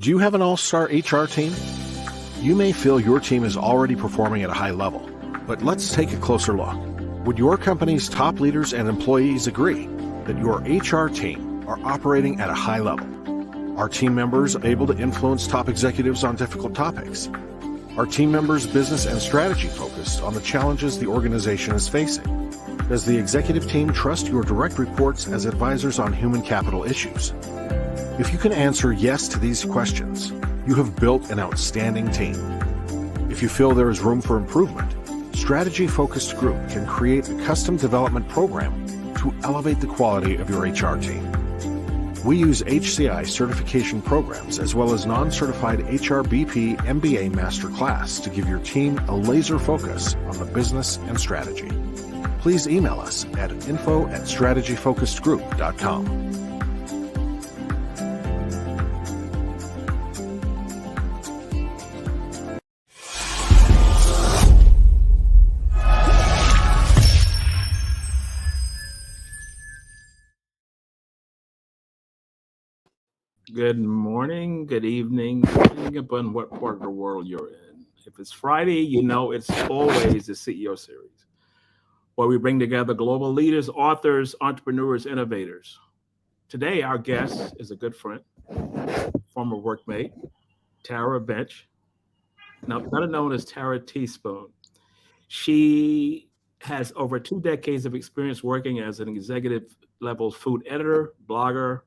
Do you have an all-star HR team? You may feel your team is already performing at a high level, but let's take a closer look. Would your company's top leaders and employees agree that your HR team are operating at a high level? Are team members able to influence top executives on difficult topics? Are team members' business and strategy focused on the challenges the organization is facing? Does the executive team trust your direct reports as advisors on human capital issues? If you can answer yes to these questions, you have built an outstanding team. If you feel there is room for improvement, Strategy Focused Group can create a custom development program to elevate the quality of your HR team. We use HCI certification programs as well as non-certified HRBP MBA Masterclass to give your team a laser focus on the business and strategy. Please email us at info@strategyfocusedgroup.com. Good morning, good evening, depending upon what part of the world you're in. If it's Friday, you know it's always the CEO series, where we bring together global leaders, authors, entrepreneurs, innovators. Today, our guest is a good friend, former workmate, Tara Bench, now better known as Tara Teaspoon. She has over 2 decades of experience working as an executive level food editor, blogger,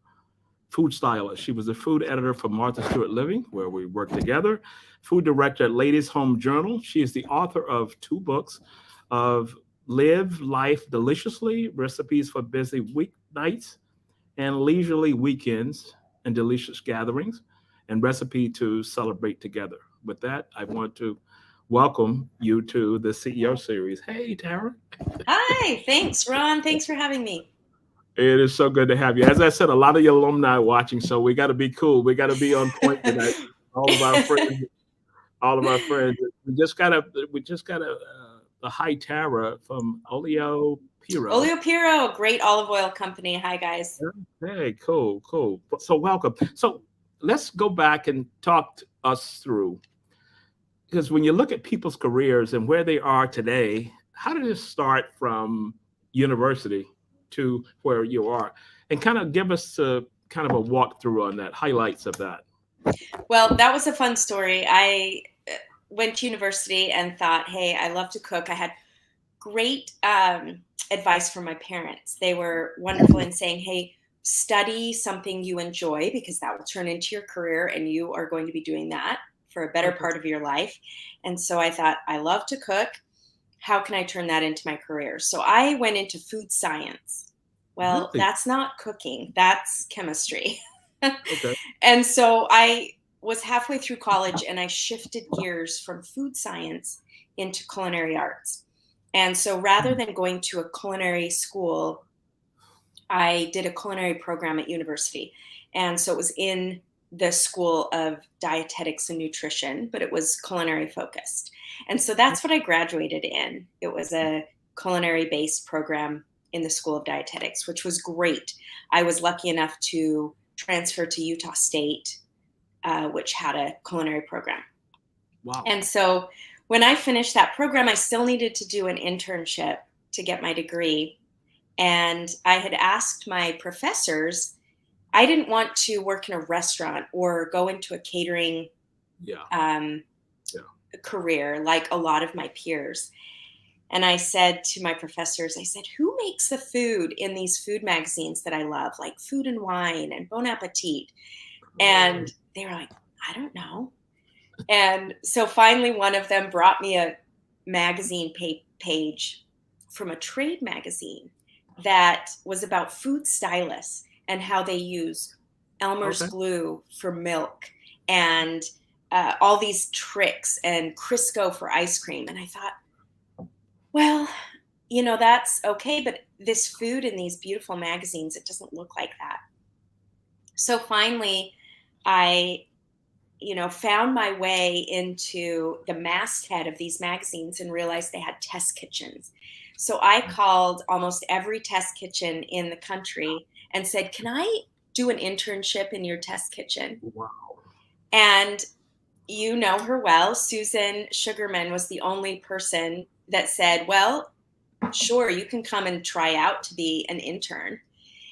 food stylist. She was the food editor for Martha Stewart Living, where we worked together, food director at Ladies Home Journal. She is the author of 2 books of Live Life Deliciously, Recipes for Busy Weeknights and Leisurely Weekends and Delicious Gatherings, and Recipe to Celebrate Together. With that, I want to welcome you to the CEO series. Hey, Tara. Hi, thanks, Ron. Thanks for having me. It is so good to have you. As I said, a lot of your alumni are watching, so we got to be cool. We got to be on point tonight. All of our friends. We just got a hi Tara from Olio Piro. Olio Piro, great olive oil company. Hi, guys. Hey, cool. So welcome. So let's go back and talk us through, because when you look at people's careers and where they are today, how did it start from university to where you are, and kind of give us a kind of a walkthrough on that, highlights of that. Well, that was a fun story. I went to university and thought, hey, I love to cook. I had great advice from my parents. They were wonderful in saying, hey, study something you enjoy, because that will turn into your career and you are going to be doing that for a better part of your life. And so I thought, I love to cook. How can I turn that into my career? So I went into food science. Well, Really? That's not cooking, that's chemistry. Okay. And so I was halfway through college and I shifted gears from food science into culinary arts. And so rather than going to a culinary school, I did a culinary program at university. And so it was in the School of Dietetics and Nutrition, but it was culinary focused. And so that's what I graduated in. It was a culinary-based program in the School of Dietetics, which was great. I was lucky enough to transfer to Utah State, which had a culinary program. Wow. And so when I finished that program, I still needed to do an internship to get my degree. And I had asked my professors, I didn't want to work in a restaurant or go into a catering career like a lot of my peers. And I said to my professors, I said, who makes the food in these food magazines that I love, like Food and Wine and Bon Appetit? And they were like, I don't know. And so finally, one of them brought me a magazine page from a trade magazine that was about food stylists and how they use Elmer's glue for milk and all these tricks and Crisco for ice cream. And I thought, well, that's okay, but this food in these beautiful magazines, it doesn't look like that. So finally, I, found my way into the masthead of these magazines and realized they had test kitchens. So I called almost every test kitchen in the country and said, can I do an internship in your test kitchen? Wow. And you know her well. Susan Sugarman was the only person that said, well, sure, you can come and try out to be an intern.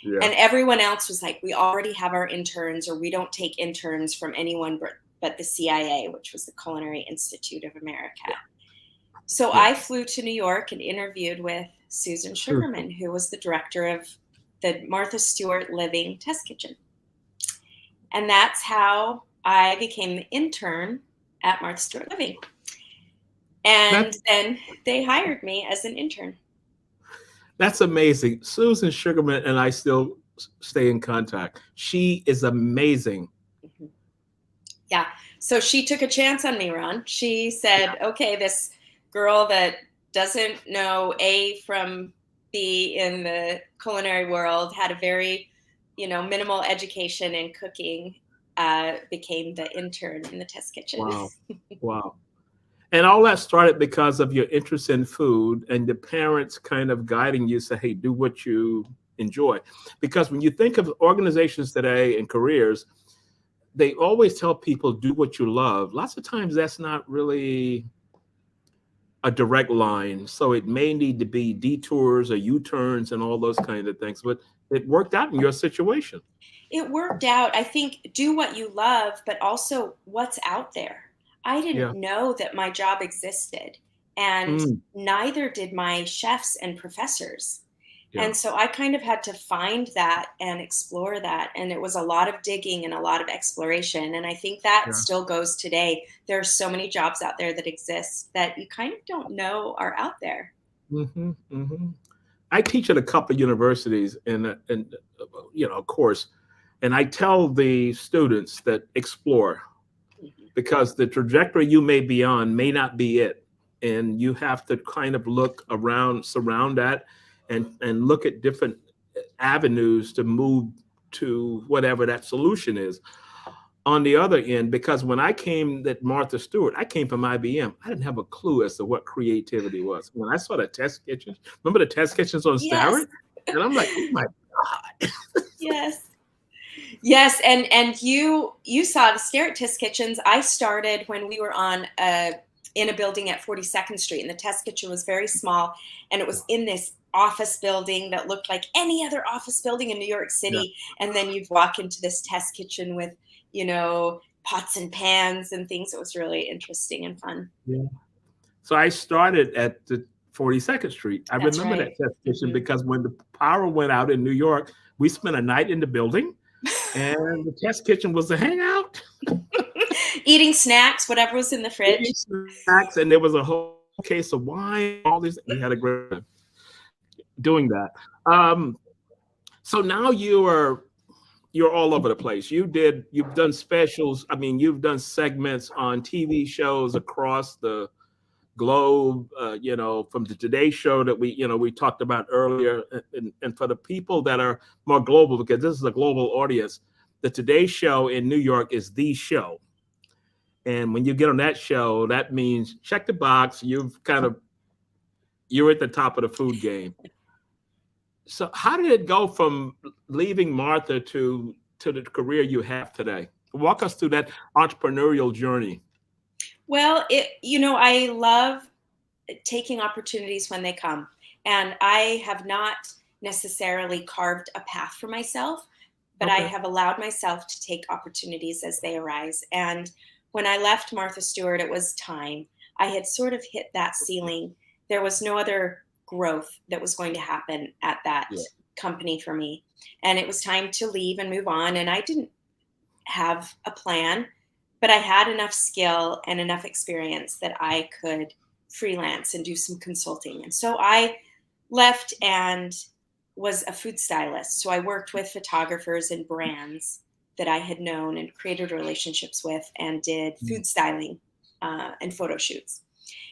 Yeah. And everyone else was like, we already have our interns, or we don't take interns from anyone but the CIA, which was the Culinary Institute of America. So Yeah. I flew to New York and interviewed with Susan Sugarman, who was the director of the Martha Stewart Living Test Kitchen. And that's how I became the intern at Martha Stewart Living. And then they hired me as an intern. That's amazing. Susan Sugarman and I still stay in contact. She is amazing. Mm-hmm. Yeah. So she took a chance on me, Ron. She said, okay, this girl that doesn't know A from B in the culinary world, had a very, minimal education in cooking, became the intern in the test kitchen. Wow. Wow. And all that started because of your interest in food and the parents kind of guiding you, say, hey, do what you enjoy. Because when you think of organizations today and careers, they always tell people do what you love. Lots of times that's not really a direct line. So it may need to be detours or U-turns and all those kind of things. But it worked out in your situation. It worked out. I think do what you love, but also what's out there. I didn't know that my job existed, and neither did my chefs and professors. Yeah. And so I kind of had to find that and explore that. And it was a lot of digging and a lot of exploration. And I think that still goes today. There are so many jobs out there that exist that you kind of don't know are out there. Mm-hmm, mm-hmm. I teach at a couple of universities and of course, and I tell the students that explore, because the trajectory you may be on may not be it. And you have to kind of look around, surround that, and look at different avenues to move to whatever that solution is. On the other end, because when I came at Martha Stewart, I came from IBM. I didn't have a clue as to what creativity was. When I saw the test kitchens, remember the test kitchens on steroids? And I'm like, oh my God. Yes. Yes, and you saw the Stewart test kitchens. I started when we were in a building at 42nd Street, and the test kitchen was very small, and it was in this office building that looked like any other office building in New York City. Yeah. And then you'd walk into this test kitchen with, pots and pans and things. It was really interesting and fun. Yeah. So I started at the 42nd Street. I remember that test kitchen because when the power went out in New York, we spent a night in the building. And the test kitchen was a hangout. Eating snacks, whatever was in the fridge. Eating snacks, and there was a whole case of wine, all these. We had a great time doing that. So now you're all over the place. You've done specials. I mean, you've done segments on TV shows across the globe, from the Today Show that we talked about earlier. And for the people that are more global, because this is a global audience, the Today Show in New York is the show. And when you get on that show, that means check the box. You're at the top of the food game. So how did it go from leaving Martha to the career you have today? Walk us through that entrepreneurial journey. Well, I love taking opportunities when they come. And I have not necessarily carved a path for myself, but I have allowed myself to take opportunities as they arise. And when I left Martha Stewart, it was time. I had sort of hit that ceiling. There was no other growth that was going to happen at that company for me. And it was time to leave and move on. And I didn't have a plan, but I had enough skill and enough experience that I could freelance and do some consulting. And so I left and was a food stylist. So I worked with photographers and brands that I had known and created relationships with, and did food styling and photo shoots.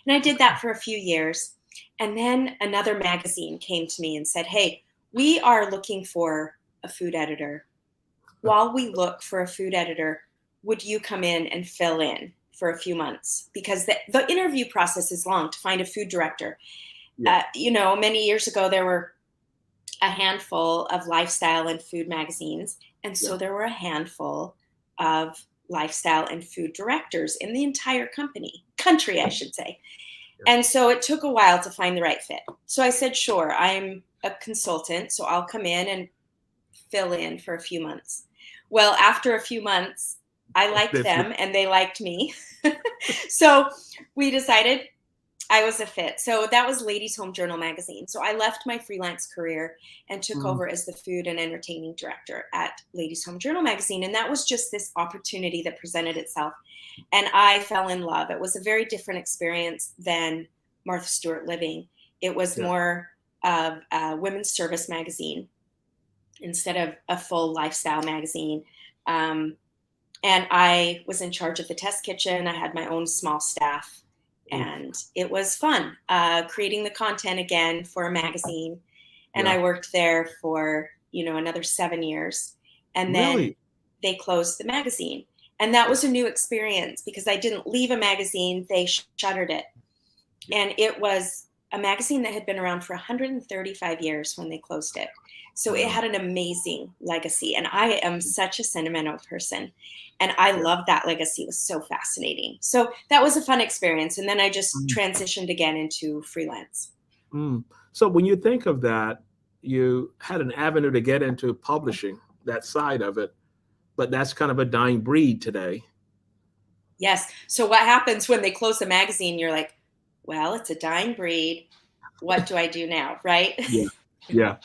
And I did that for a few years. And then another magazine came to me and said, hey, we are looking for a food editor. While we look for a food editor, would you come in and fill in for a few months? Because the interview process is long to find a food director. Yeah. Many years ago, there were a handful of lifestyle and food magazines. And so there were a handful of lifestyle and food directors in the entire country, I should say. And so it took a while to find the right fit. So I said, sure, I'm a consultant, so I'll come in and fill in for a few months. Well, after a few months, I liked them and they liked me. So we decided I was a fit. So that was Ladies Home Journal magazine. So I left my freelance career and took over as the food and entertaining director at Ladies Home Journal magazine. And that was just this opportunity that presented itself. And I fell in love. It was a very different experience than Martha Stewart Living. It was more of a women's service magazine instead of a full lifestyle magazine. And I was in charge of the test kitchen. I had my own small staff. And it was fun creating the content again for a magazine. And I worked there for, another 7 years. And then they closed the magazine. And that was a new experience because I didn't leave a magazine. They shuttered it. And it was a magazine that had been around for 135 years when they closed it. So it had an amazing legacy. And I am such a sentimental person. And I love that legacy. It was so fascinating. So that was a fun experience. And then I just transitioned again into freelance. So when you think of that, you had an avenue to get into publishing, that side of it, but that's kind of a dying breed today. Yes. So what happens when they close the magazine? You're like, well, it's a dying breed. What do I do now? Right? Yeah.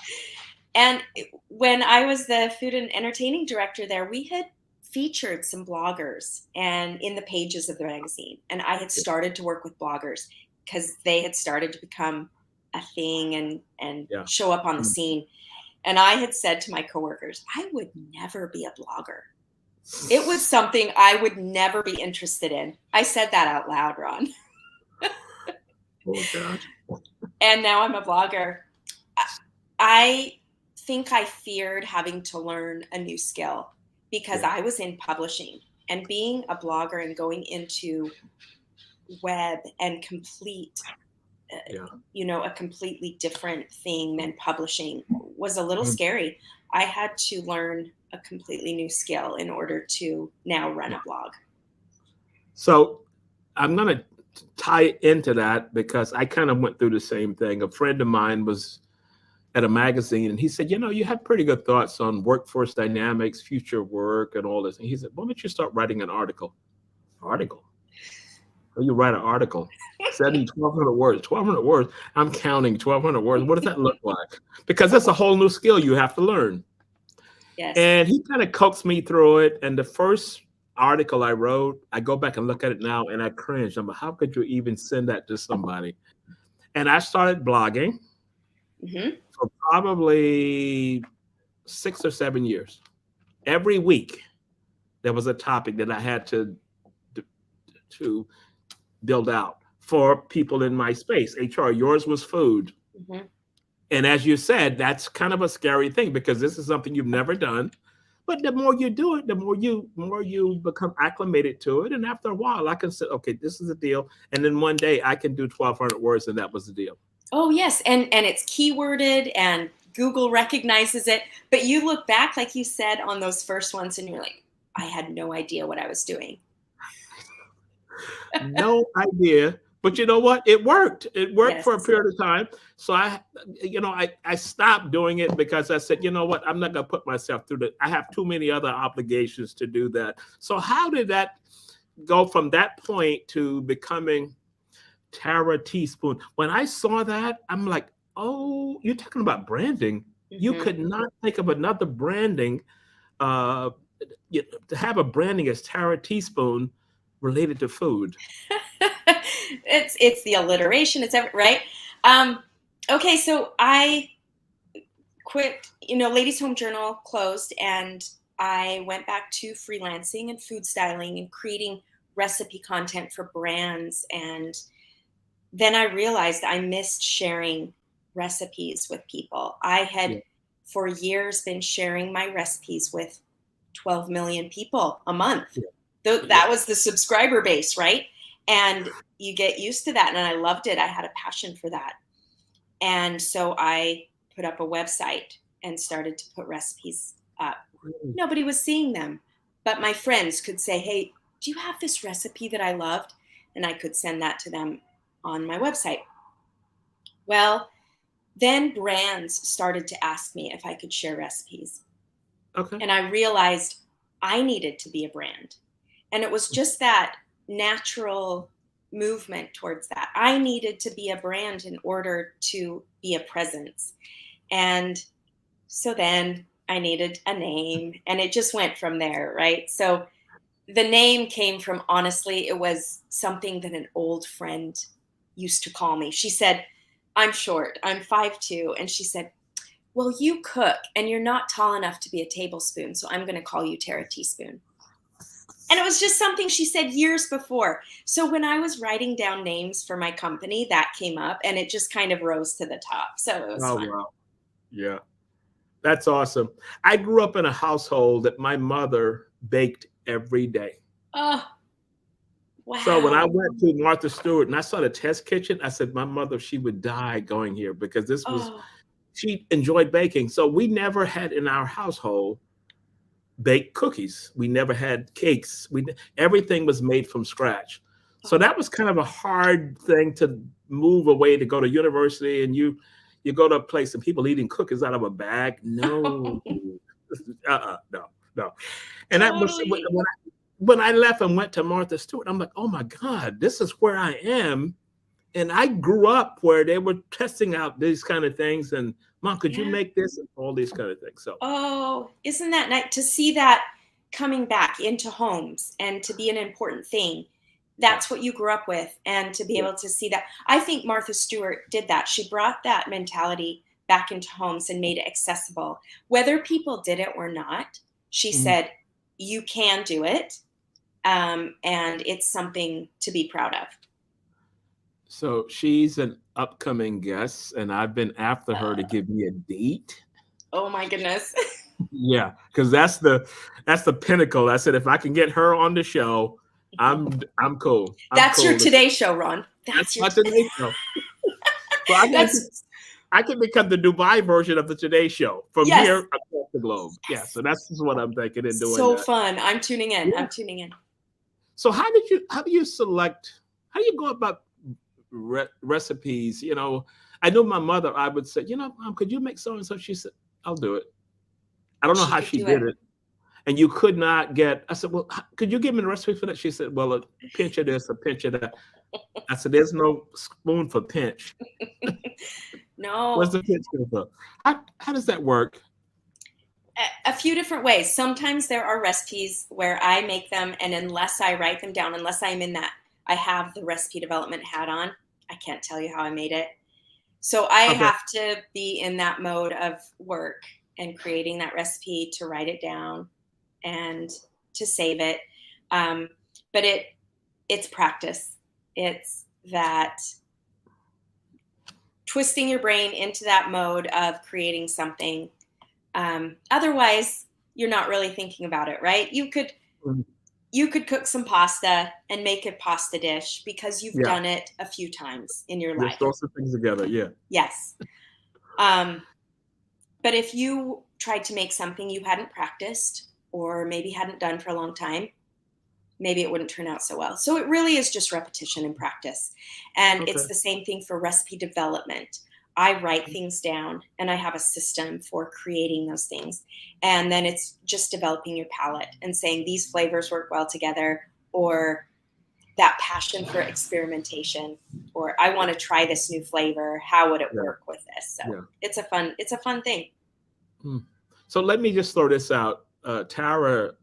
And when I was the food and entertaining director there, we had featured some bloggers and in the pages of the magazine. And I had started to work with bloggers because they had started to become a thing and show up on the scene. And I had said to my coworkers, I would never be a blogger. It was something I would never be interested in. I said that out loud, Ron. Oh, God. And now I'm a blogger. I think I feared having to learn a new skill because I was in publishing, and being a blogger and going into web and complete, a completely different thing than publishing was a little scary. I had to learn a completely new skill in order to now run a blog. So I'm going to tie into that because I kind of went through the same thing. A friend of mine was at a magazine and he said, you have pretty good thoughts on workforce dynamics, future work and all this. And he said, why don't you start writing an article? Well, you write an article, 1,200 words, 1,200 words. I'm counting 1,200 words. What does that look like? Because that's a whole new skill you have to learn. Yes. And he kind of coaxed me through it. And the first article I wrote, I go back and look at it now and I cringe. I'm like, how could you even send that to somebody? And I started blogging for probably 6 or 7 years. Every week, there was a topic that I had to build out for people in my space. HR, yours was food. And as you said, that's kind of a scary thing because this is something you've never done. But the more you do it, the more you become acclimated to it. And after a while, I can say, okay, this is a deal. And then one day I can do 1,200 words and that was the deal. Oh, yes. And it's keyworded and Google recognizes it. But you look back, like you said, on those first ones and you're like, I had no idea what I was doing. No idea. But you know what? It worked. It worked for a period of time. So I stopped doing it because I said, you know what? I'm not going to put myself through that. I have too many other obligations to do that. So how did that go from that point to becoming Tara Teaspoon? When I saw that, I'm like, oh, you're talking about branding. You could not think of another branding to have a branding as Tara Teaspoon related to food. It's the alliteration. It's right. Okay, so I quit. Ladies Home Journal closed, and I went back to freelancing and food styling and creating recipe content for brands. And then I realized I missed sharing recipes with people. I had for years been sharing my recipes with 12 million people a month. That was the subscriber base, right? And you get used to that. And I loved it. I had a passion for that. And so I put up a website and started to put recipes up. Nobody was seeing them, But my friends could say, hey, do you have this recipe that I loved? And I could send that to them on my website. Well, then brands started to ask me if I could share recipes. Okay. And I realized I needed to be a brand. And it was just that natural movement towards that. I needed to be a brand in order to be a presence. And so then I needed a name, and it just went from there, right? So the name came from, honestly, it was something that an old friend used to call me. She said, I'm short, I'm 5'2", and she said, well, you cook and you're not tall enough to be a tablespoon, so I'm going to call you Tara Teaspoon. And it was just something she said years before. So when I was writing down names for my company, that came up, and it just kind of rose to the top. So it was fun. Wow. Yeah. That's awesome. I grew up in a household that my mother baked every day. Oh, wow. So when I went to Martha Stewart and I saw the test kitchen, I said, my mother, she would die going here, because this was, she enjoyed baking. So we never had in our household baked cookies. We never had cakes. Everything was made from scratch. So that was kind of a hard thing to move away, to go to university, and you go to a place and people eating cookies out of a bag. No, no. And that was when I left and went to Martha Stewart. I'm like, oh my God, this is where I am. And I grew up where they were testing out these kind of things. And Mom, could you make this? And all these kind of things. So, isn't that nice to see that coming back into homes and to be an important thing? That's what you grew up with, and to be able to see that. I think Martha Stewart did that. She brought that mentality back into homes and made it accessible. Whether people did it or not, she said, you can do it. And it's something to be proud of. So she's an upcoming guest, and I've been after her to give me a date. Oh my goodness. Yeah, because that's the pinnacle. I said, if I can get her on the show, I'm cool. That's cool. your Today Show, Ron. That's my Today Show. So I can become the Dubai version of the Today Show from here across the globe. Yes. Yeah, so that's just what I'm thinking and doing. So fun. I'm tuning in. Yeah. I'm tuning in. So how do you go about recipes? You know, I know my mother, I would say, Mom, could you make so and so? She said, I'll do it. I don't know how she did it. And you could not get, I said, well, could you give me the recipe for that? She said, well, a pinch of this, a pinch of that. I said, there's no spoon for pinch. No. What's the pinch for? How does that work? A few different ways. Sometimes there are recipes where I make them, and unless I write them down, unless I'm in that, I have the recipe development hat on, I can't tell you how I made it. So I have to be in that mode of work and creating that recipe to write it down and to save it. But it's practice. It's that twisting your brain into that mode of creating something. Otherwise, you're not really thinking about it, right? You could cook some pasta and make a pasta dish because you've done it a few times in your life. Throw some things together, yeah. Yes. But if you tried to make something you hadn't practiced or maybe hadn't done for a long time, maybe it wouldn't turn out so well. So it really is just repetition and practice. And it's the same thing for recipe development. I write things down, and I have a system for creating those things. And then it's just developing your palate and saying these flavors work well together, or that passion for experimentation, or I want to try this new flavor. How would it work with this? So it's a fun thing. So let me just throw this out. Tara,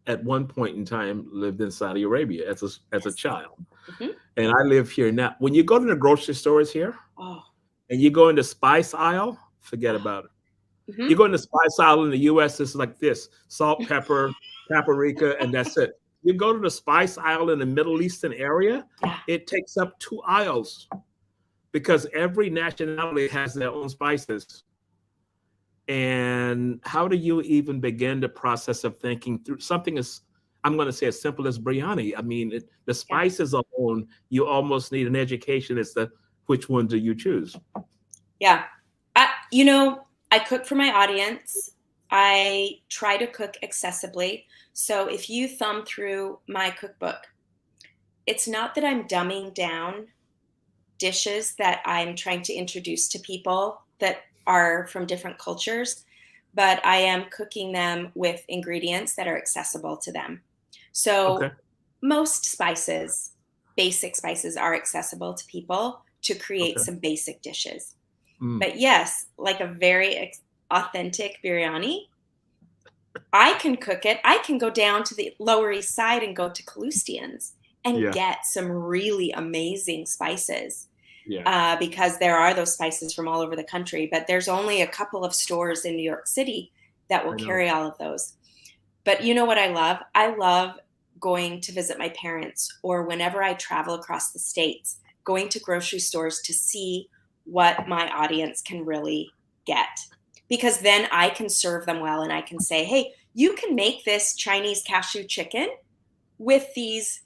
at one point in time, lived in Saudi Arabia as a child. And I live here now. When you go to the grocery stores here, and you go in the spice aisle, forget about it. You go in the spice aisle in the U.S., it's like this: salt, pepper, paprika, and that's it. You go to the spice aisle in the Middle Eastern area, it takes up 2 aisles because every nationality has their own spices. And how do you even begin the process of thinking through something as, I'm going to say, as simple as biryani? I mean, the spices alone, you almost need an education as to which one do you choose. Yeah. I cook for my audience. I try to cook accessibly. So if you thumb through my cookbook, it's not that I'm dumbing down dishes that I'm trying to introduce to people that are from different cultures, but I am cooking them with ingredients that are accessible to them. Okay. So most spices, basic spices, are accessible to people to create Okay. some basic dishes. Mm. But yes, like a very authentic biryani, I can cook it. I can go down to the Lower East Side and go to Calustian's and Yeah. get some really amazing spices, Yeah. because there are those spices from all over the country. But there's only a couple of stores in New York City that will I know. carry all of those. But you know what I love? I love going to visit my parents, or whenever I travel across the states, going to grocery stores to see what my audience can really get. Because then I can serve them well and I can say, hey, you can make this Chinese cashew chicken with these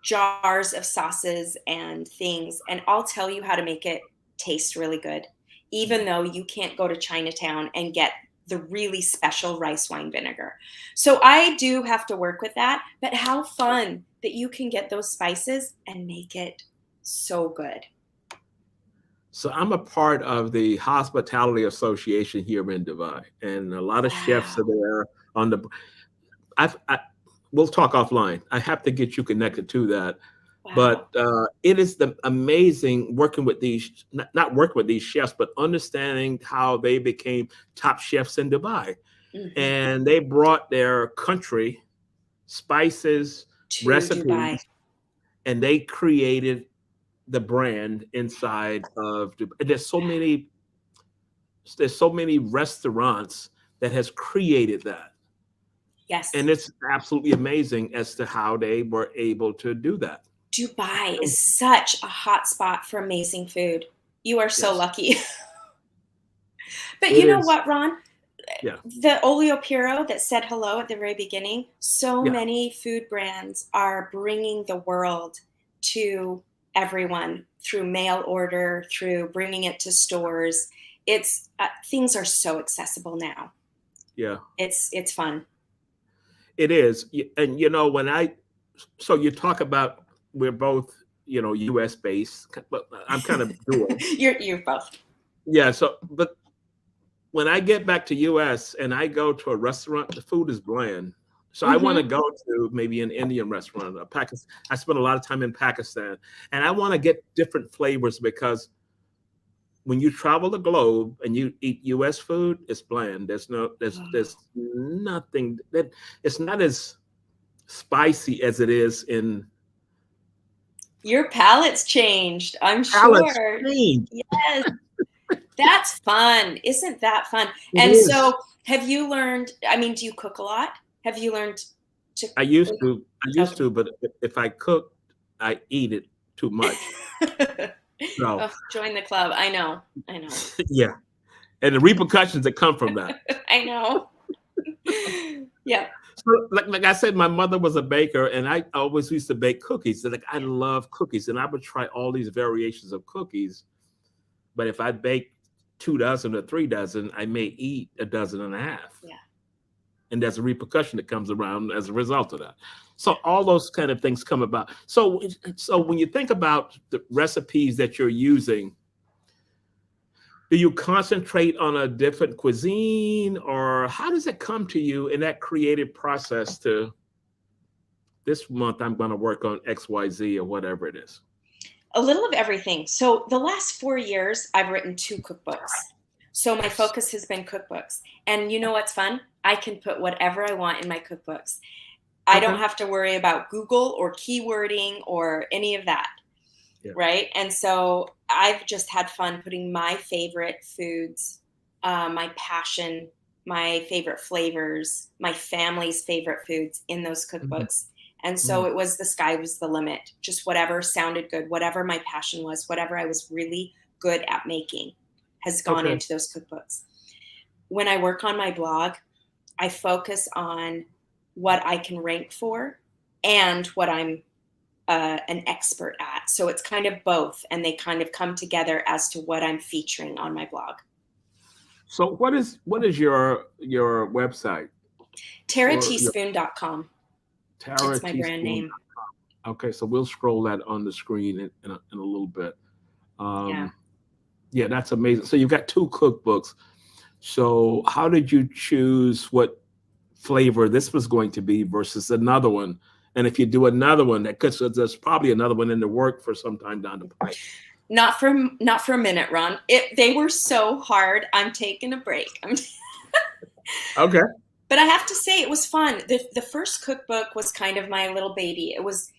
jars of sauces and things, and I'll tell you how to make it taste really good, even though you can't go to Chinatown and get the really special rice wine vinegar. So I do have to work with that, but how fun that you can get those spices and make it so good. So I'm a part of the Hospitality Association here in Dubai, and a lot of chefs are Wow. there on the. I we'll talk offline. I have to get you connected to that, Wow. but it is the amazing working with these, not working with these chefs, but understanding how they became top chefs in Dubai, Hmm. and they brought their country spices, To Dubai. recipes, and they created the brand inside of Dubai. And there's so many restaurants that has created that. Yes. And it's absolutely amazing as to how they were able to do that. Dubai is such a hot spot for amazing food. You are so Yes, lucky. But it you know is. what, Ron? Yeah, The Olio Piro that said hello at the very beginning, so yeah, many food brands are bringing the world to everyone through mail order, through bringing it to stores. It's things are so accessible now. yeah. It's fun. It is. And when so you talk about we're both, US based, but I'm kind of dual. You're both. Yeah. So, but when I get back to US and I go to a restaurant, the food is bland. So I want to Hmm. go to maybe an Indian restaurant, a Pakistan. I spent a lot of time in Pakistan, and I want to get different flavors because when you travel the globe and you eat US food, it's bland. There's nothing that it's not as spicy as it is in Your palate's changed, I'm Palate sure. Change. Yes. That's fun. Isn't that fun? It And is. so, have you learned? I mean, do you cook a lot? Have you learned to I used cook? to. I used Okay. to, but if I cook, I eat it too much. So Oh, join the club. I know. I know. yeah, and the repercussions that come from that. I know. Yeah. So, like I said, my mother was a baker, and I always used to bake cookies. So, like I love cookies, and I would try all these variations of cookies. But if I bake 2 dozen or 3 dozen, I may eat a dozen and a half, Yeah. and there's a repercussion that comes around as a result of that. So all those kind of things come about. So when you think about the recipes that you're using, do you concentrate on a different cuisine, or how does it come to you in that creative process to this month I'm going to work on XYZ or whatever it is? A little of everything. So the last 4 years, I've written 2 cookbooks. So my Yes. focus has been cookbooks. And you know what's fun? I can put whatever I want in my cookbooks. I don't Okay. have to worry about Google or keywording or any of that. Yeah. Right. And so I've just had fun putting my favorite foods, my passion, my favorite flavors, my family's favorite foods in those Mhm. cookbooks. And so Mhm. it was the sky was the limit. Just whatever sounded good, whatever my passion was, whatever I was really good at making has gone Okay. into those cookbooks. When I work on my blog, I focus on what I can rank for and what I'm an expert at. So it's kind of both, and they kind of come together as to what I'm featuring on my blog. So what is your website or your TaraTeaspoon.com. Tara It's my brand Teaspoon? name. Okay, so we'll scroll that on the screen in a little bit. Yeah. Um, yeah, that's amazing. So you've got two cookbooks. So how did you choose what flavor this was going to be versus another one? And if you do another one, there's probably another one in the work for some time down the pipe. Not for a minute, Ron. They were so hard. I'm taking a break. Okay. But I have to say, it was fun. The first cookbook was kind of my little baby. It was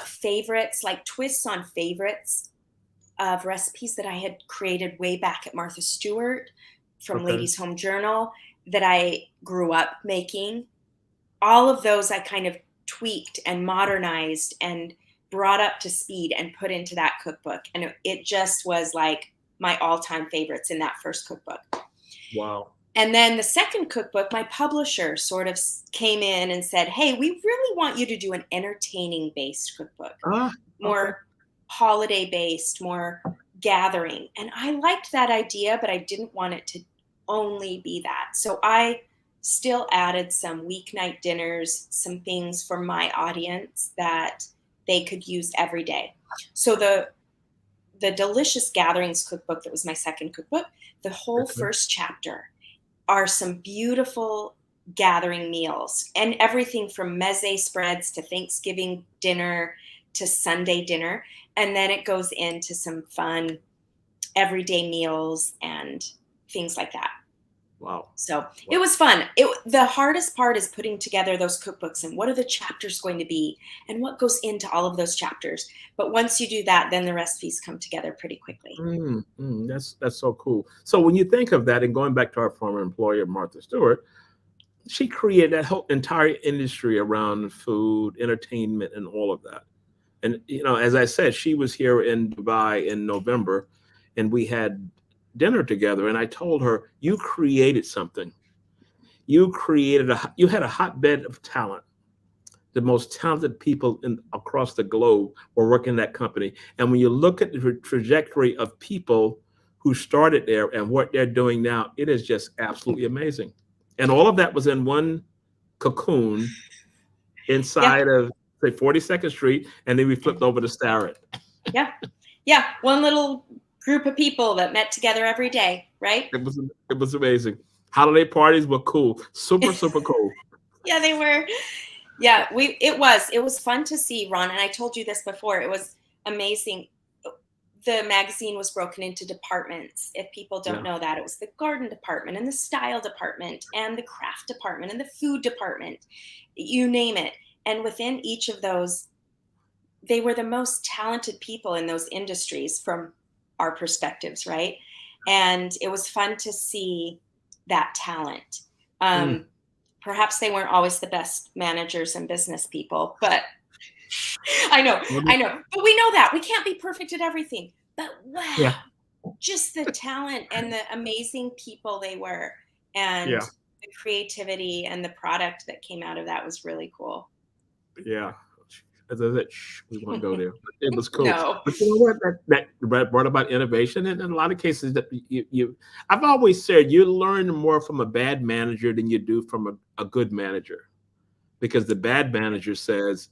favorites, like twists on favorites of recipes that I had created way back at Martha Stewart from Okay. Ladies Home Journal that I grew up making. All of those I kind of tweaked and modernized and brought up to speed and put into that cookbook. And it just was like my all-time favorites in that first cookbook. Wow. And then the second cookbook, my publisher sort of came in and said, hey, we really want you to do an entertaining based cookbook, Ah, more okay. holiday based, more gathering. And I liked that idea, but I didn't want it to only be that. So I still added some weeknight dinners, some things for my audience that they could use every day. So the Delicious Gatherings cookbook, that was my second cookbook, the whole Okay. first chapter are some beautiful gathering meals, and everything from meze spreads to Thanksgiving dinner to Sunday dinner. And then it goes into some fun everyday meals and things like that. Wow. So Wow. it was fun. The hardest part is putting together those cookbooks and what are the chapters going to be and what goes into all of those chapters. But once you do that, then the recipes come together pretty quickly. That's so cool. So when you think of that, and going back to our former employer, Martha Stewart, she created that whole entire industry around food, entertainment, and all of that. And as I said, she was here in Dubai in November, and we had dinner together. And I told her, "You created something. You had a hotbed of talent. The most talented people across the globe were working in that company. And when you look at the trajectory of people who started there and what they're doing now, it is just absolutely amazing. And all of that was in one cocoon Yeah. inside of, say, 42nd Street, and then we flipped over to Starrett. Yeah. Yeah. One little group of people that met together every day, right? It was amazing. Holiday parties were cool, super super cool. Yeah, they were. Yeah, it was fun to see, Ron, and I told you this before. It was amazing. The magazine was broken into departments. If people don't Yeah, know that, it was the garden department and the style department and the craft department and the food department. You name it. And within each of those, they were the most talented people in those industries from our perspectives, right? And it was fun to see that talent. mm. Perhaps they weren't always the best managers and business people, but I know, but we know that we can't be perfect at everything. But wow, Yeah, just the talent and the amazing people they were, and yeah, the creativity and the product that came out of that was really cool. yeah. As I said, we won't go there. But it was cool. No. But you know what? That brought about innovation, and in a lot of cases, that I've always said you learn more from a bad manager than you do from a good manager, because the bad manager says,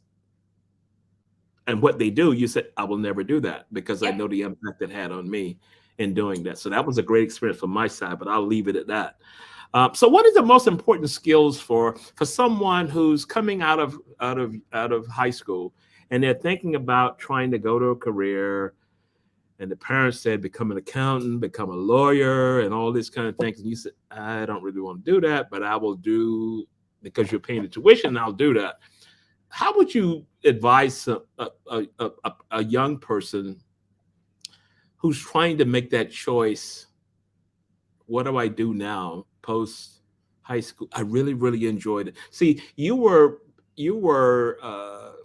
and what they do, you said, I will never do that because I Yep. know the impact it had on me in doing that. So that was a great experience from my side, but I'll leave it at that. So, what is the most important skills for someone who's coming out of high school and they're thinking about trying to go to a career, and the parents said become an accountant, become a lawyer, and all these kind of things, and you said, I don't really want to do that, but I will do because you're paying the tuition. I'll do that. How would you advise a young person who's trying to make that choice? What do I do now post high school? I really, really enjoyed it. See, you were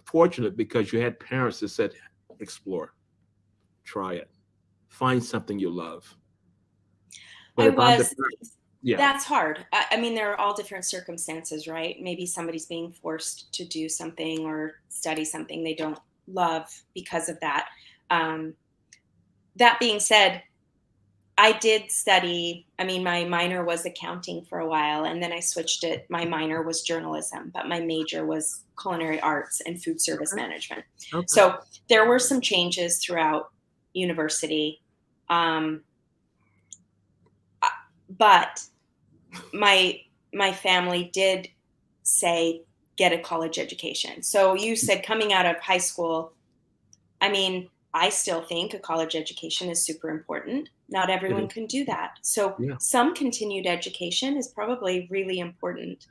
fortunate because you had parents that said, explore, try it, find something you love. But I if I'm the was. parent, yeah, That's hard. I mean, there are all different circumstances, right? Maybe somebody's being forced to do something or study something they don't love because of that. Um, that being said, I did study, I mean, my minor was accounting for a while, and then I switched it. My minor was journalism, but my major was culinary arts and food service management. Okay. So there were some changes throughout university. But my family did say, get a college education. So you said coming out of high school, I mean, I still think a college education is super important. Not everyone can do that. So Yeah. some continued education is probably really important.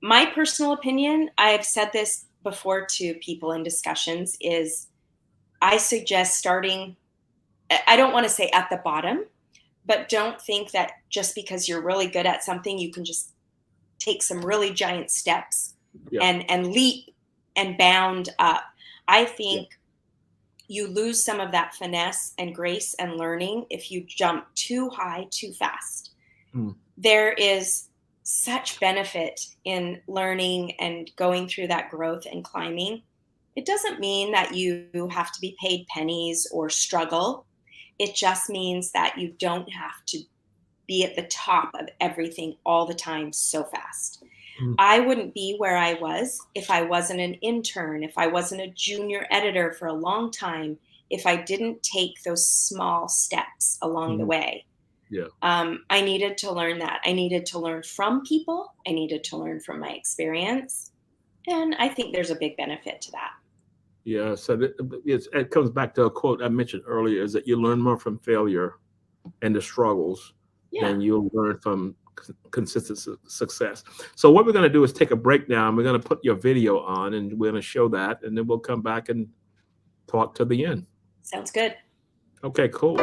My personal opinion, I've said this before to people in discussions, is I suggest starting, I don't want to say at the bottom, but don't think that just because you're really good at something, you can just take some really giant steps and leap and bound up. I think you lose some of that finesse and grace and learning if you jump too high too fast. There is such benefit in learning and going through that growth and climbing. It doesn't mean that you have to be paid pennies or struggle. It just means that you don't have to be at the top of everything all the time so fast. I wouldn't be where I was if I wasn't an intern, if I wasn't a junior editor for a long time, if I didn't take those small steps along the way. Yeah. I needed to learn that. I needed to learn from people. I needed to learn from my experience. And I think there's a big benefit to that. Yeah. So it comes back to a quote I mentioned earlier, is that you learn more from failure and the struggles than you'll learn from consistent success. So what we're going to do is take a break now, and we're going to put your video on, and we're going to show that, and then we'll come back and talk to the end. Sounds good. Okay, cool.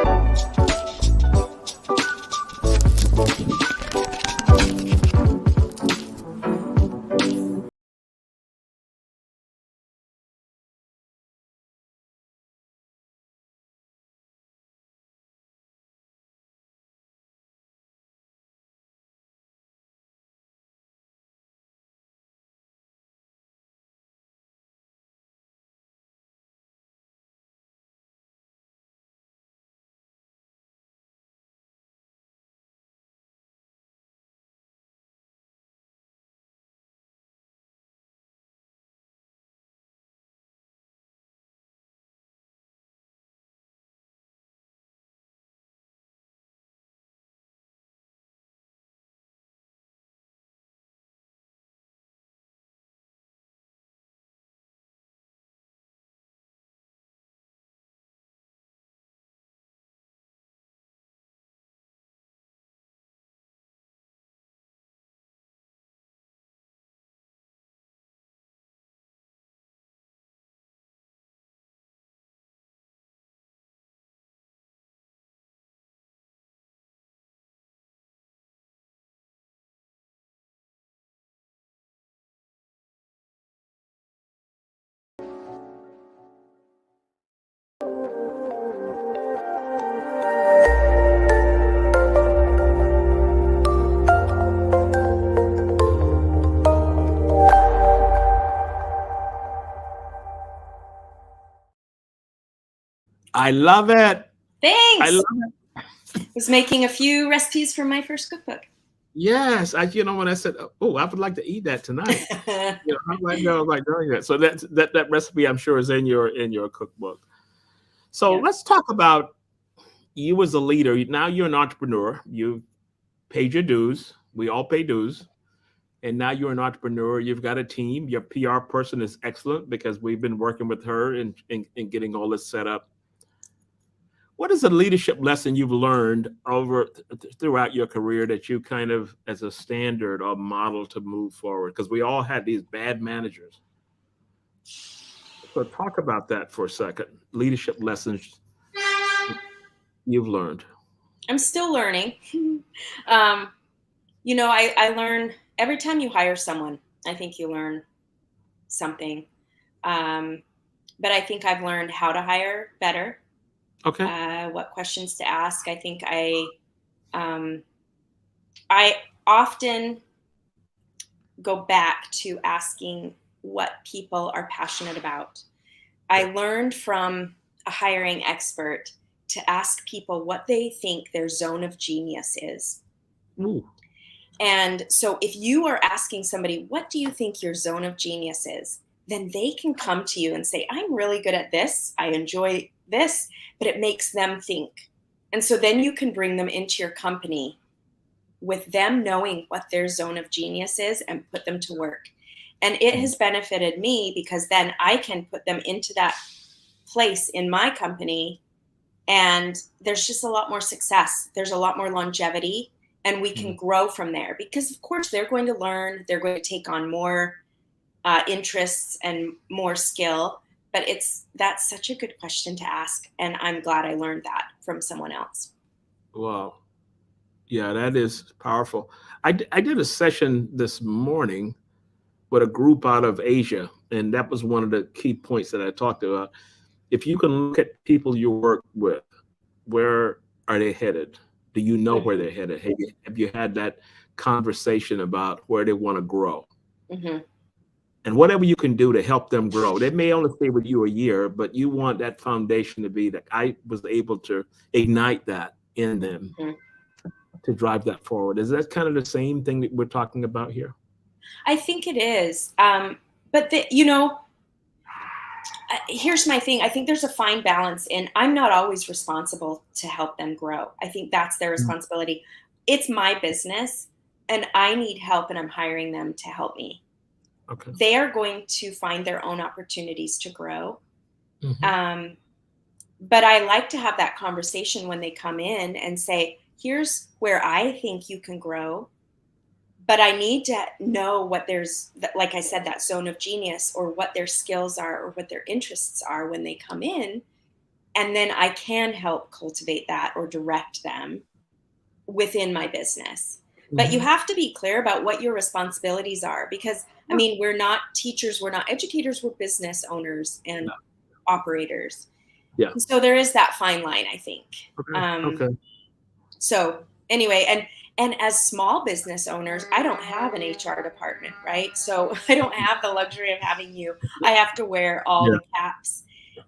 I love it. Thanks. I love it. I was making a few recipes for my first cookbook. Yes, when I said, "Oh, I would like to eat that tonight," how do I know about doing that? So that recipe, I'm sure, is in your cookbook. So let's talk about you as a leader. Now you're an entrepreneur. You've paid your dues. We all pay dues. And now you're an entrepreneur. You've got a team. Your PR person is excellent because we've been working with her in getting all this set up. What is a leadership lesson you've learned throughout your career that you kind of, as a standard or model to move forward? Because we all had these bad managers. So talk about that for a second. Leadership lessons you've learned. I'm still learning. I learn every time you hire someone. I think you learn something. But I think I've learned how to hire better. Okay. What questions to ask. I think I often go back to asking what people are passionate about. I learned from a hiring expert to ask people what they think their zone of genius is. Ooh. And so if you are asking somebody, what do you think your zone of genius is? Then they can come to you and say, I'm really good at this. I enjoy this, but it makes them think. And so then you can bring them into your company with them knowing what their zone of genius is and put them to work. And it has benefited me because then I can put them into that place in my company, and there's just a lot more success. There's a lot more longevity, and we can grow from there because, of course, they're going to learn, they're going to take on more interests and more skill. But that's such a good question to ask, and I'm glad I learned that from someone else. Wow. Yeah, that is powerful. I did a session this morning with a group out of Asia, and that was one of the key points that I talked about. If you can look at people you work with, where are they headed? Do you know where they're headed? Have you had that conversation about where they want to grow? Mm-hmm. And whatever you can do to help them grow. They may only stay with you a year, but you want that foundation to be that I was able to ignite that in them to drive that forward. Is that kind of the same thing that we're talking about here? I think it is. But here's my thing. I think there's a fine balance in I'm not always responsible to help them grow. I think that's their responsibility. It's my business and I need help and I'm hiring them to help me. Okay. They are going to find their own opportunities to grow. But I like to have that conversation when they come in and say, here's where I think you can grow. But I need to know what like I said, that zone of genius or what their skills are or what their interests are when they come in. And then I can help cultivate that or direct them within my business. But you have to be clear about what your responsibilities are because, I mean, we're not teachers, we're not educators, we're business owners and operators. Yeah. And so there is that fine line, I think. Okay. So anyway, and as small business owners, I don't have an HR department, right? So I don't have the luxury of having you. I have to wear all the caps.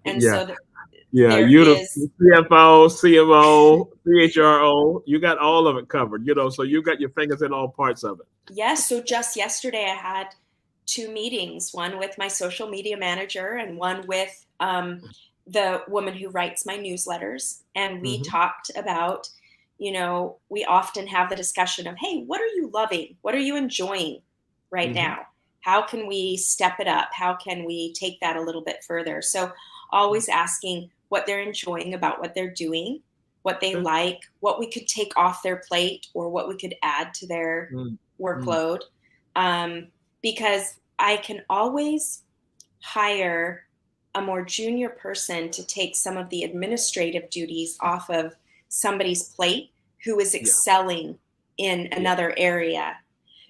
And so there you're is the CFO, CMO, CHRO. You got all of it covered, so you got your fingers in all parts of it. Yes. So just yesterday I had 2 meetings, one with my social media manager and one with the woman who writes my newsletters. And we talked about, we often have the discussion of, hey, what are you loving? What are you enjoying right now? How can we step it up? How can we take that a little bit further? So always asking what they're enjoying about what they're doing, what they like, what we could take off their plate or what we could add to their workload. Because I can always hire a more junior person to take some of the administrative duties off of somebody's plate who is excelling in another area.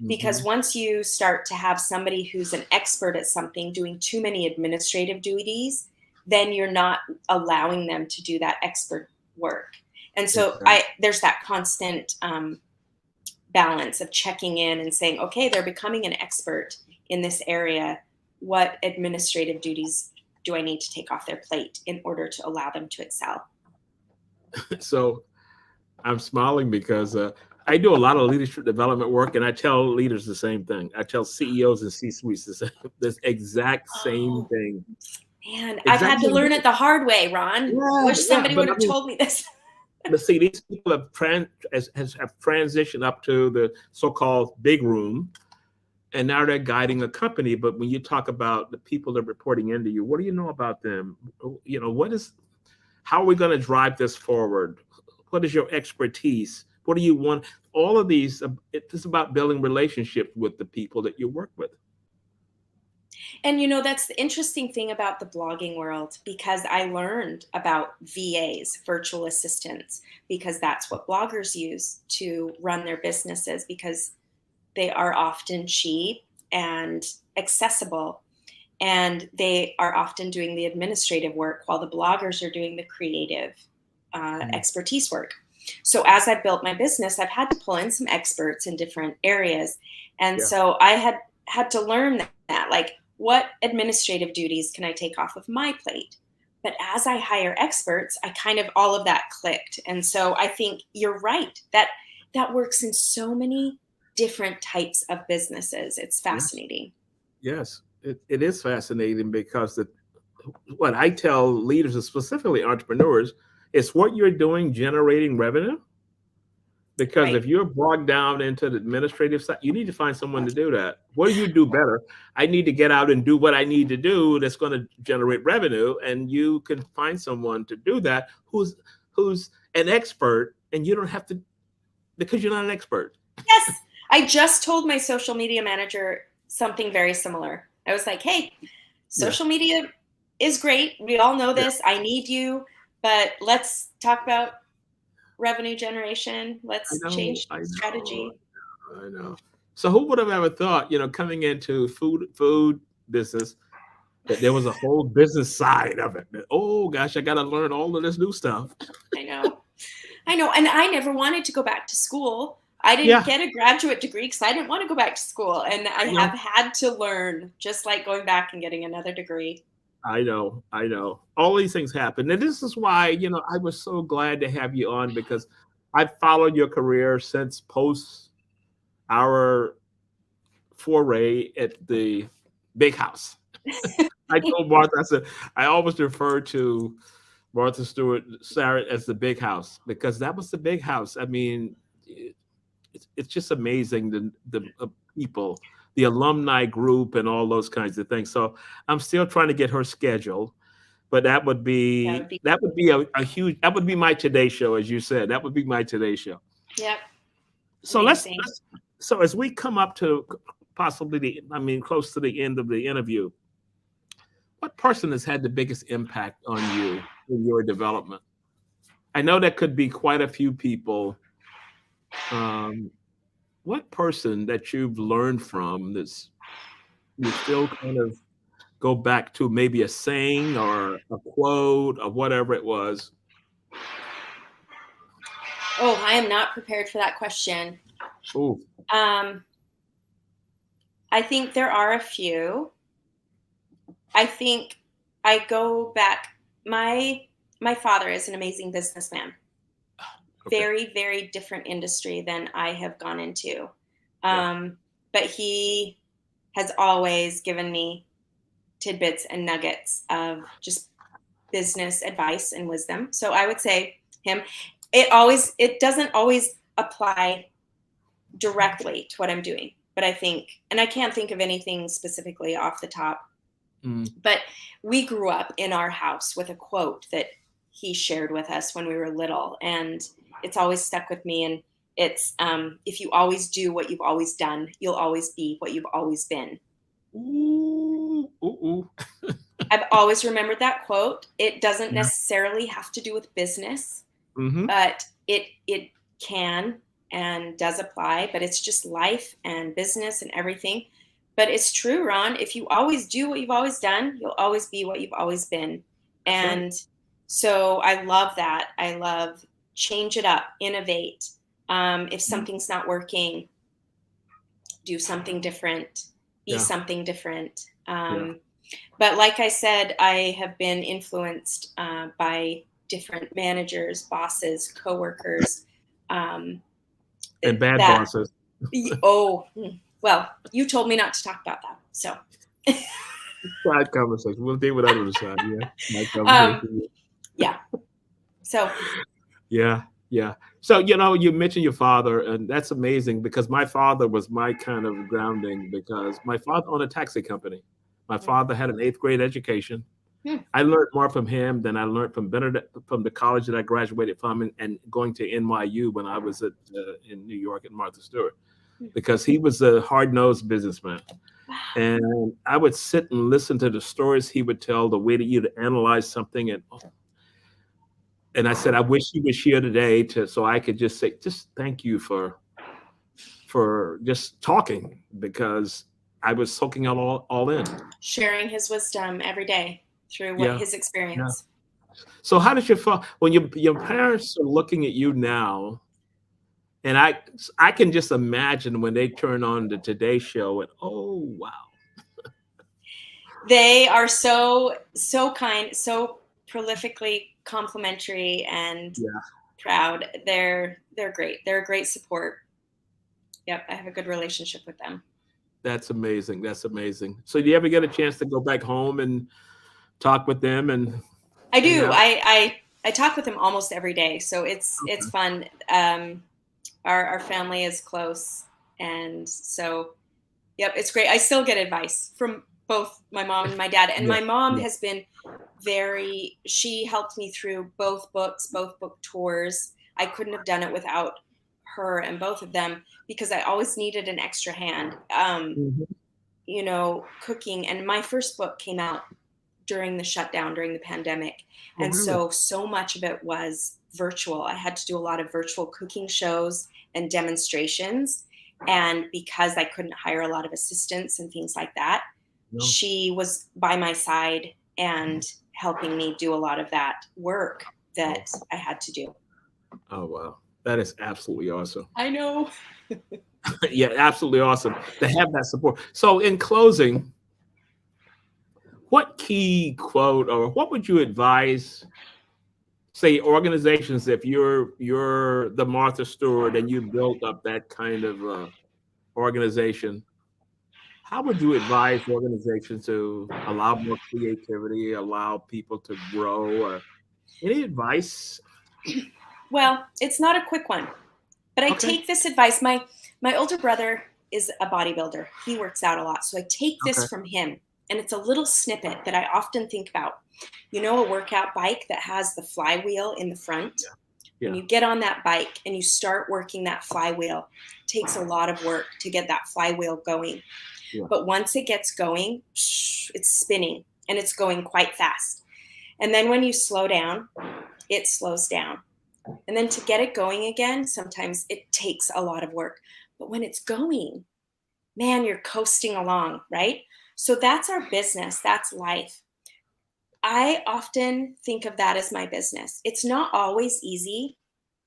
Because once you start to have somebody who's an expert at something doing too many administrative duties, then you're not allowing them to do that expert work. And so there's that constant balance of checking in and saying, okay, they're becoming an expert in this area. What administrative duties do I need to take off their plate in order to allow them to excel? So I'm smiling because I do a lot of leadership development work, and I tell leaders the same thing. I tell CEOs and C-suites this exact same thing. Man, I've had to learn it the hard way, Ron. Wish somebody would have told me this. But see, these people have transitioned up to the so-called big room, and now they're guiding a company. But when you talk about the people that are reporting into you, what do you know about them? How are we going to drive this forward? What is your expertise? What do you want? All of these, it's about building relationships with the people that you work with. And, that's the interesting thing about the blogging world, because I learned about VAs, virtual assistants, because that's what bloggers use to run their businesses, because they are often cheap and accessible. And they are often doing the administrative work while the bloggers are doing the creative expertise work. So as I've built my business, I've had to pull in some experts in different areas. And so I had to learn that, like, what administrative duties can I take off of my plate? But as I hire experts, I kind of, all of that clicked. And so I think you're right, that that works in so many different types of businesses. It's Yes. fascinating. Yes. It is fascinating because what I tell leaders, and specifically entrepreneurs, is what you're doing generating revenue. Because Right. if you're bogged down into the administrative side, you need to find someone to do that. What do you do better? I need to get out and do what I need to do that's going to generate revenue, and you can find someone to do that who's an expert, and you don't have to, because you're not an expert. Yes. I just told my social media manager something very similar. I was like, hey, Yeah, social media is great. We all know yeah. this. I need you, but let's talk about revenue generation. I Let's know, change I know, strategy. I know. So who would have ever thought, coming into food business, that there was a whole business side of it? Oh gosh, I got to learn all of this new stuff. I know. I know. And I never wanted to go back to school. I didn't Yeah, get a graduate degree because I didn't want to go back to school. And I I know. have had to learn, just like going back and getting another degree. I know, I know. All these things happen. And this is why, I was so glad to have you on, because I followed your career since post our foray at the big house. I told Martha, I said, I always refer to Martha Stewart, Sarah, as the big house, because that was the big house. I mean, it's just amazing, the people, the alumni group, and all those kinds of things. So I'm still trying to get her scheduled, but that would That would be be, a huge, that would be my Today Show, as you said. That would be my Today Show. yep, So amazing. so as we come up to possibly close to the end of the interview, what person has had the biggest impact on you in your development? I know that could be quite a few people. Um, what person that you've learned from that's you still kind of go back to, maybe a saying or a quote or whatever it was? Oh, I am not prepared for that question. Oh, Um, I think there are a few. I think I go back. My father is an amazing businessman. okay. Very, very different industry than I have gone into. Yeah. But he has always given me tidbits and nuggets of just business advice and wisdom. So I would say him. It doesn't always apply directly to what I'm doing, but I think, and I can't think of anything specifically off the top, Mm, but we grew up in our house with a quote that he shared with us when we were little, and it's always stuck with me. And it's, if you always do what you've always done, you'll always be what you've always been. ooh, ooh, ooh. I've always remembered that quote. It doesn't Yeah. necessarily have to do with business, Mm-hmm. but it can and does apply, but it's just life and business and everything. But it's true, Ron. If you always do what you've always done, you'll always be what you've always been. That's right. And so I love that. I love change it up, innovate. If something's not working, do something different, be Yeah. something different. Yeah. But like I said, I have been influenced by different managers, bosses, coworkers. Um, And bad that bosses. well, you told me not to talk about that, so Side conversation. We'll deal with that on the side. Yeah. Side um, conversation. yeah. So Yeah, yeah. So, you mentioned your father, and that's amazing, because my father was my kind of grounding, because my father owned a taxi company. My father had an eighth grade education. hmm, I learned more from him than I learned from Benedict, from the college that I graduated from, and going to NYU when I was in New York at Martha Stewart, because he was a hard-nosed businessman. And I would sit and listen to the stories he would tell, the way that you'd analyze something, and I said, I wish he was here today, so I could just say, just thank you for just talking, because I was soaking it all in. sharing his wisdom every day through what Yeah, his yeah. experience. So how did when your parents are looking at you now, and I can just imagine when they turn on the Today Show, and oh wow. They are so kind, so prolifically complimentary and Yeah. proud. They're great. They're a great support. Yep, I have a good relationship with them. That's amazing. That's amazing. So do you ever get a chance to go back home and talk with them and I hang do. out? I talk with them almost every day, so it's Okay. fun. Our family is close, and so yep, it's great. I still get advice from both my mom and my dad, and Yeah. my mom Yeah. has been she helped me through both books, both book tours. I couldn't have done it without her and both of them because I always needed an extra hand. Mhm. Cooking, and my first book came out during the shutdown, during the pandemic. Oh, And really? so much of it was virtual. I had to do a lot of virtual cooking shows and demonstrations. And because I couldn't hire a lot of assistants and things like that, No. she was by my side and helping me do a lot of that work that I had to do. Oh, wow. That is absolutely awesome. I know. Yeah, absolutely awesome to have that support. So in closing, what key quote or what would you advise, say, organizations, if you're the Martha Stewart and you built up that kind of organization, how would you advise organizations to allow more creativity, allow people to grow, or any advice? Well, it's not a quick one, but I Okay. take this advice. My older brother is a bodybuilder. He works out a lot. So I take Okay. this from him, and it's a little snippet that I often think about. A workout bike that has the flywheel in the front? When Yeah. you get on that bike and you start working that flywheel, it takes a lot of work to get that flywheel going. Yeah. But once it gets going, it's spinning and it's going quite fast. And then when you slow down, it slows down. And then to get it going again, sometimes it takes a lot of work. But when it's going, man, you're coasting along, right? So that's our business. That's life. I often think of that as my business. It's not always easy.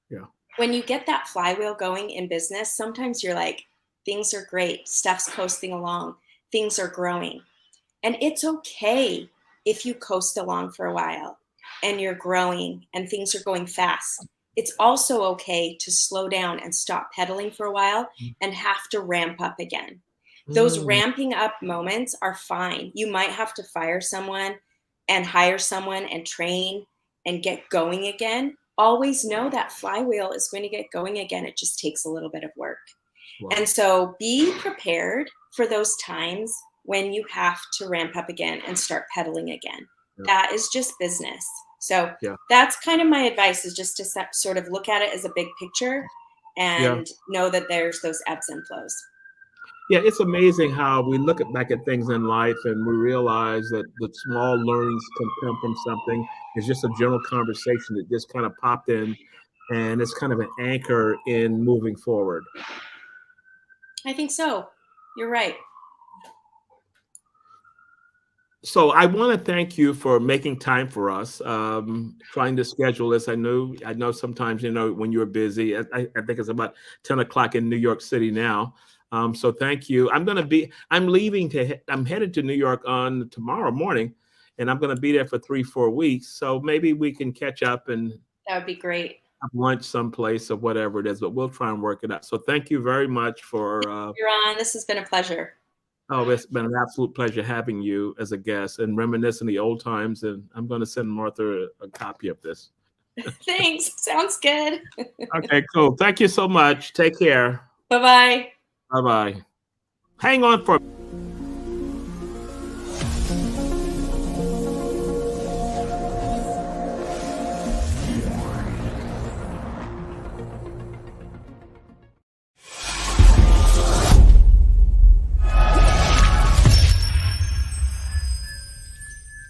Yeah. When you get that flywheel going in business, sometimes you're like, things are great, stuff's coasting along, things are growing. And it's okay if you coast along for a while and you're growing and things are going fast. It's also okay to slow down and stop pedaling for a while and have to ramp up again. Those Mm, ramping up moments are fine. You might have to fire someone and hire someone and train and get going again. Always know that flywheel is going to get going again. It just takes a little bit of work. wow. And so be prepared for those times when you have to ramp up again and start pedaling again. Yeah. That is just business. So Yeah. that's kind of my advice, is just to sort of look at it as a big picture Yeah. and know that there's those ebbs and flows. Yeah, it's amazing how we look back at things in life and we realize that the small learnings can come from something. It's just a general conversation that just kind of popped in, and it's kind of an anchor in moving forward. I think so. You're right. So I want to thank you for making time for us, trying to schedule this. I know sometimes, when you're busy, I think it's about 10 o'clock in New York City now. So thank you. I'm headed to New York on tomorrow morning, and I'm going to be there for 3-4 weeks. So maybe we can catch up and That would be great. have lunch someplace or whatever it is, but we'll try and work it out. So thank you very much for, You're on. This has been a pleasure. oh, it's been an absolute pleasure having you as a guest and reminiscing the old times. And I'm going to send Martha a copy of this. Thanks. Sounds good. Okay, cool. Thank you so much. Take care. Bye-bye. Bye-bye. Hang on for